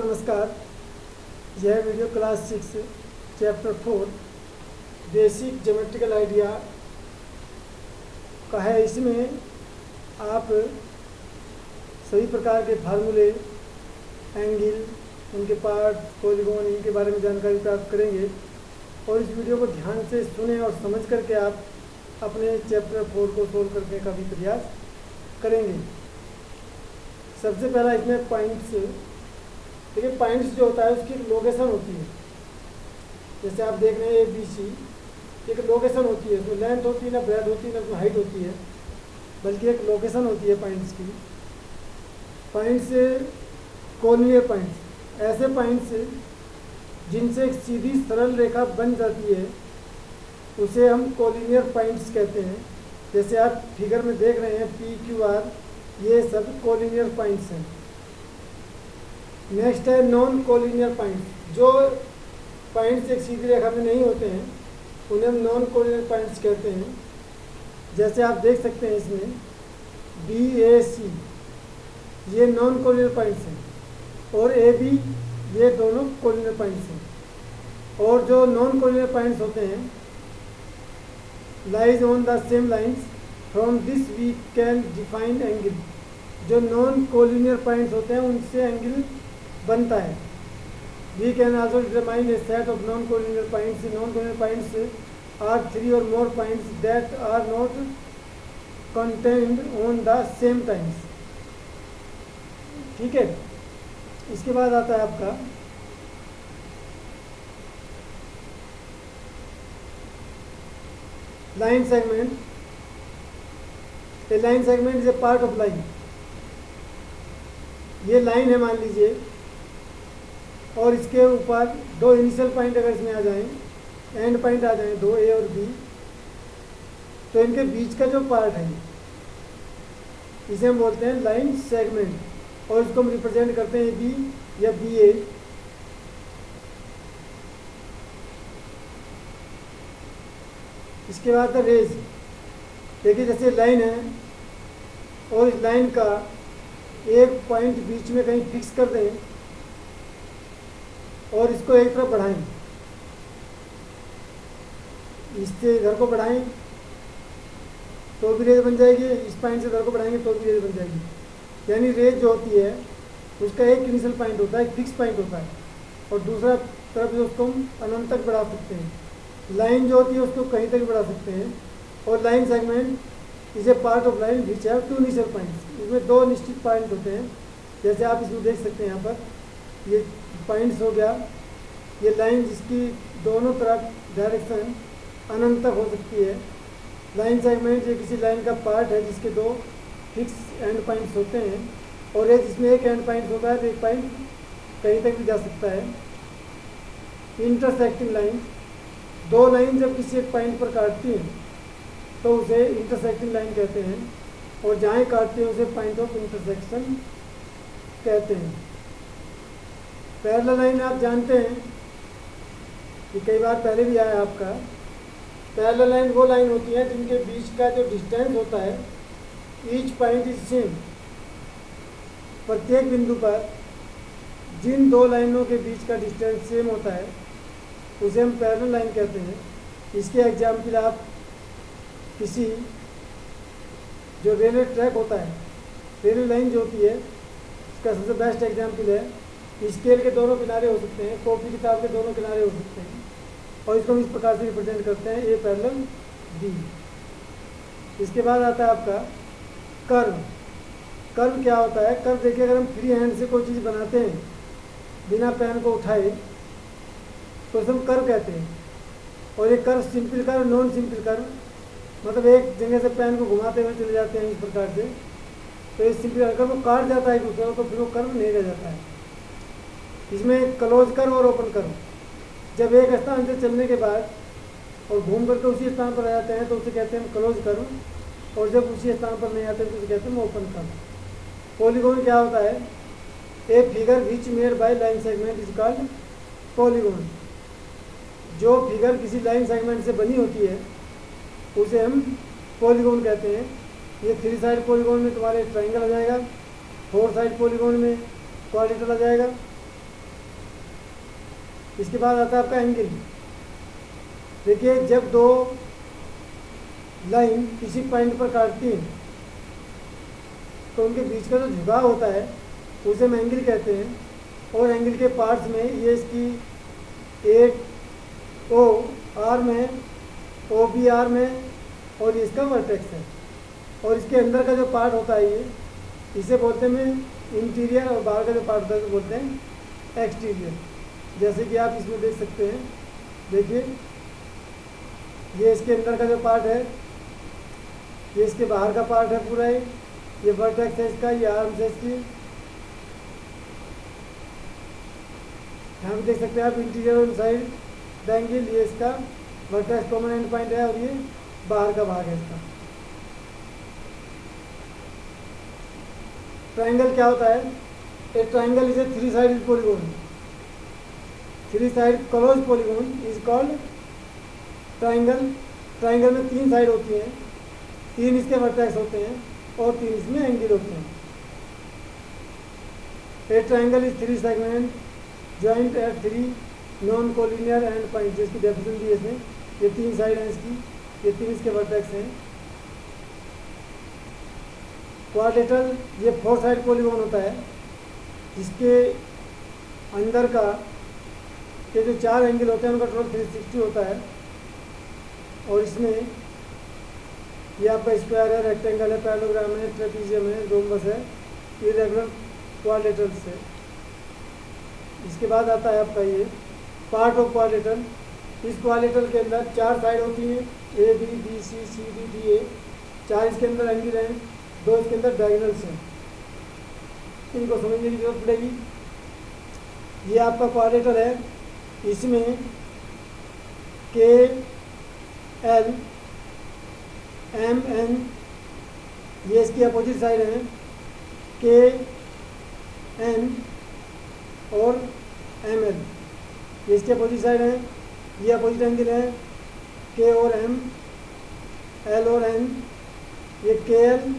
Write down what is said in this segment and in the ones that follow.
नमस्कार। यह video class 6 chapter 4 basic geometrical idea का है। इसमें आप सभी प्रकार के फार्मूले, एंगल, उनके पार्ट, पॉलीगॉन, इनके बारे में जानकारी प्राप्त करेंगे और इस वीडियो को ध्यान से सुने और समझ करके आप अपने चैप्टर 4 को सोल्व करने का भी प्रयास करेंगे। सबसे पहला इसमें पॉइंट्स, देखिए पॉइंट्स जो होता है उसकी लोकेशन होती है। जैसे आप देख रहे हैं ABC, एक लोकेशन होती है, उसमें लेंथ होती है ना ब्रेथ होती है ना उसमें हाइट होती है, बल्कि एक लोकेशन होती है पॉइंट्स की। पॉइंट्स कोलिनियर पॉइंट्स, ऐसे पॉइंट्स जिनसे एक सीधी सरल रेखा बन जाती है उसे हम कोलिनियर पॉइंट्स कहते हैं। जैसे आप फिगर में देख रहे हैं PQR, ये सब कोलिनियर पॉइंट्स हैं। नेक्स्ट है नॉन कोलिनियर पॉइंट्स। जो पॉइंट्स एक सीधी रेखा में नहीं होते हैं उन्हें हम नॉन कोलिनियर पॉइंट्स कहते हैं। जैसे आप देख सकते हैं इसमें BAC, ये नॉन कोलिनियर पॉइंट्स हैं, और AB, ये दोनों कोलिनियर पॉइंट्स हैं। और जो नॉन कोलिनियर पॉइंट्स होते हैं, lies on the same lines, from this we can define angle. जो नॉन कोलिनियर पॉइंट्स होते हैं उनसे एंगल बनता है। We can also determine a set of non collinear points. Non collinear points are 3 or more points that are not contained on the same times। ठीक है। इसके बाद आता है आपका line segment. A line segment is a part of line. ये line है मान लीजिए, और इसके ऊपर दो इनिशियल पॉइंट अगर इसमें आ जाएं, एंड पॉइंट आ जाएं, दो A और B, तो इनके बीच का जो पार्ट है इसे हम बोलते हैं लाइन सेगमेंट, और इसको हम रिप्रेजेंट करते हैं AB या BA। इसके बाद है रेज। देखिए जैसे लाइन है और इस लाइन का एक पॉइंट बीच में कहीं फिक्स कर दें और इसको एक तरफ बढ़ाएं, इससे इधर को बढ़ाएं तो भी रेज बन जाएगी, इस पॉइंट से इधर को बढ़ाएंगे तो भी रेज बन जाएगी। यानी रेज जो होती है उसका एक इनिशियल पॉइंट होता है, एक फिक्स पॉइंट होता है, और दूसरा तरफ जो उसको हम अनंत तक बढ़ा सकते हैं। लाइन जो होती है उसको कहीं तक बढ़ा सकते हैं। और line segment is a part of line which have 2 initial points. इसमें 2 निश्चित पॉइंट होते हैं। जैसे आप इसमें देख सकते हैं, यहाँ पर ये पॉइंट्स हो गया, ये लाइन जिसकी दोनों तरफ डायरेक्शन अनंत तक हो सकती है। लाइन सेगमेंट ये किसी लाइन का पार्ट है जिसके 2 फिक्स एंड पॉइंट्स होते हैं, और ये जिसमें एक एंड पॉइंट होता है तो एक पॉइंट कहीं तक भी जा सकता है। इंटरसेक्टिंग लाइन, 2 लाइन जब किसी एक पॉइंट पर काटती हैं तो उसे इंटरसेक्टिंग लाइन कहते हैं, और जहाँ काटते हैं उसे पॉइंट ऑफ इंटरसेक्शन कहते हैं। पैरेलल लाइन आप जानते हैं कि कई बार पहले भी आया आपका। पैरेलल लाइन वो लाइन होती है जिनके बीच का जो डिस्टेंस होता है, ईच पॉइंट इज सेम। प्रत्येक बिंदु पर जिन 2 लाइनों के बीच का डिस्टेंस सेम होता है उसे हम पैरेलल लाइन कहते हैं। इसके एग्जाम्पल आप किसी जो रेलवे ट्रैक होता है, रेलवे लाइन जो होती है इसका सबसे बेस्ट एग्जाम्पल है। स्केल के दोनों किनारे हो सकते हैं, कॉपी किताब के दोनों किनारे हो सकते हैं, और इसको हम इस प्रकार से रिप्रेजेंट करते हैं, A पैरेलल B। इसके बाद आता है आपका कर्व। कर्व क्या होता है? कर्व देखिए, अगर हम फ्री हैंड से कोई चीज़ बनाते हैं बिना पेन को उठाए तो उसे हम कर्व कहते हैं। और ये curve simple curve, non simple curve, मतलब एक जगह से पेन को घुमाते हुए चले जाते हैं इस प्रकार से, तो इस सिंपल अगर वो काट जाता है एक दूसरे को तो फिर वो कर्व नहीं रह जाता है। इसमें क्लोज कर्व और ओपन कर्व, जब एक स्थान से चलने के बाद और घूम करके उसी स्थान पर आ जाते हैं तो उसे कहते हैं क्लोज कर्व, और जब उसी स्थान पर नहीं आते तो उसे कहते हैं ओपन कर्व। पॉलीगॉन क्या होता है? A figure which made by line segment is called polygon. जो फिगर किसी लाइन सेगमेंट से बनी होती है उसे हम पॉलीगॉन कहते हैं। ये 3 साइड पॉलीगॉन में तुम्हारे ट्राइंगल आ जाएगा, 4 साइड पॉलीगॉन में क्वाड्रिलेटरल आ जाएगा, इसके बाद आता है आपका एंगल। देखिए जब दो लाइन किसी पॉइंट पर काटती हैं तो उनके बीच का जो झुकाव होता है उसे हम एंगल कहते हैं। और एंगल के पार्ट्स में ये इसकी एक ओ आर में, ओ बी आर में, और इसका वर्टेक्स है। और इसके अंदर का जो पार्ट होता है ये, इसे बोलते हैं इंटीरियर, और बाहर का जो पार्ट होता है तो बोलते हैं एक्सटीरियर। जैसे कि आप इसमें देख सकते हैं, देखिए ये इसके अंदर का जो पार्ट है, ये इसके बाहर का पार्ट है पूरा ही, ये वर्टेक्स है इसका, ये आर्म्स है इसकी। यहाँ पे देख सकते हैं आप इंटीरियर और साइड द एंगल, ये इसका वर्टेक्स कॉमन एंड पॉइंट है, और ये बाहर का भाग है इसका। ट्राइंगल क्या होता है? ए triangle is a three sided polygon. Three side close polygon is called triangle. Triangle में तीन साइड होती हैं, तीन इसके वर्टेक्स होते हैं और तीन इसमें एंगल होते हैं। A triangle is three segment joint at three non collinear end point, जिसकी डेफिनेशन दी है इसमें। ये तीन साइड हैं इसकी, ये तीन इसके वर्टेक्स हैं। क्वाड्रेटल ये फोर साइड पॉलीगॉन होता है, जिसके अंदर का के जो चार एंगल होते हैं उनका टोटल 360 होता है। और इसमें ये आपका स्क्वायर है, रेक्टेंगल है, पैरेललोग्राम है, ट्रेपीजियम है, रोम्बस है, इरेगुलर क्वाड्रेटल्स है। इसके बाद आता है आपका ये पार्ट ऑफ क्वाड्रेटल। इस क्वाड्रेटल के अंदर चार साइड होती हैं, A B, B C, C D, D A. चार इसके अंदर एंगल हैं, दो इसके अंदर डायगोनल्स हैं। इनको समझने की जरूरत पड़ेगी। ये आपका क्वाड्रेटल है, इसमें के एल एम एन ये इसकी अपोजिट साइड हैं, के एन और एम एल ये इसके अपोजिट साइड हैं। ये अपोजिट एंगल है, के और एम, एल और एन। ये के एल,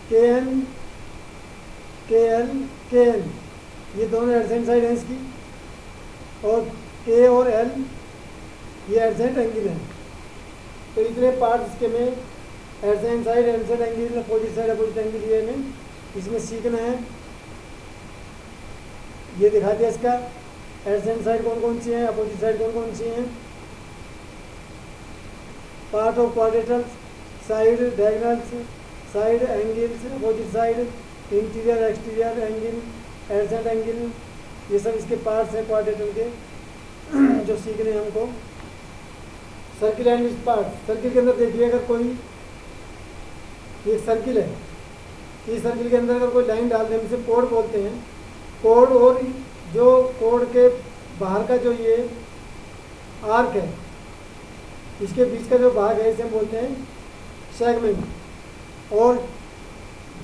के एन, के एल, के एन ये दोनों एडजेंट साइड हैं इसकी। और के और एल ये एडजेंट एंगल हैं। तो इतने पार्ट्स इसके में adjacent side, adjacent angle, opposite side, opposite angle, ये हमें इसमें सीखना है। ये दिखा दिया इसका एडजेंट साइड कौन कौन सी हैं, अपोजिट साइड कौन कौन सी हैं। Part of quadrilateral, side, diagonals, side, angles, opposite side, interior, exterior angle, adjacent angle, ये सब इसके पार्ट्स हैं क्वाड्रेटल के जो सीखने हैं हमको। सर्किल एंड इस पार्ट। सर्किल के अंदर देखिए, अगर कोई एक सर्किल है, इस सर्किल के अंदर अगर कोई लाइन डाल दें, इसे कोड बोलते हैं। कोड, और जो कोड के बाहर का जो ये आर्क है, इसके बीच का जो भाग है, इसे हम बोलते हैं सेगमेंट। और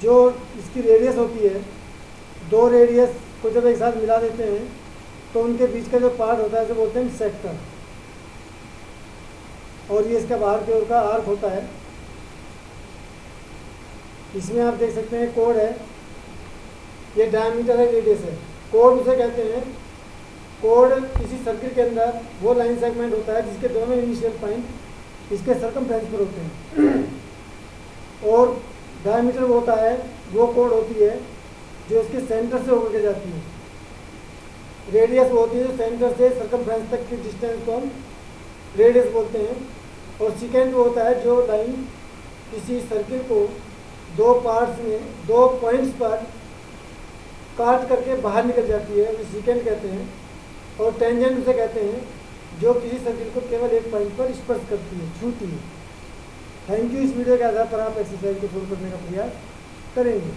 जो इसकी रेडियस होती है, दो रेडियस को जब एक साथ मिला देते हैं तो उनके बीच का जो पार्ट होता है उसे बोलते हैं सेक्टर। और ये इसका बाहर की ओर का आर्क होता है। इसमें आप देख सकते हैं कोड है, ये डायमीटर है, रेडियस है। कोड उसे कहते हैं, कोड किसी सर्किल के अंदर वो लाइन सेगमेंट होता है जिसके दोनों इनिशियल पॉइंट इसके सर्कमफ्रेंस पर होते हैं। और डायमीटर वो होता है, वो कोड होती है जो इसके सेंटर से होकर के जाती है। रेडियस वो होती है जो सेंटर से सर्कमफ्रेंस तक की डिस्टेंस को हम रेडियस बोलते हैं। और सेकेंड वो होता है जो लाइन किसी सर्किल को दो पार्ट्स में, दो पॉइंट्स पर काट करके बाहर निकल जाती है, उसे सेकेंड कहते हैं। और टेंजेंट उसे कहते हैं जो किसी सर्किल को केवल एक पॉइंट पर स्पर्श करती है, छूती है। Thank you. इस वीडियो के आधार पर आप एक्सरसाइज को सोल्व करने का प्रयास करेंगे।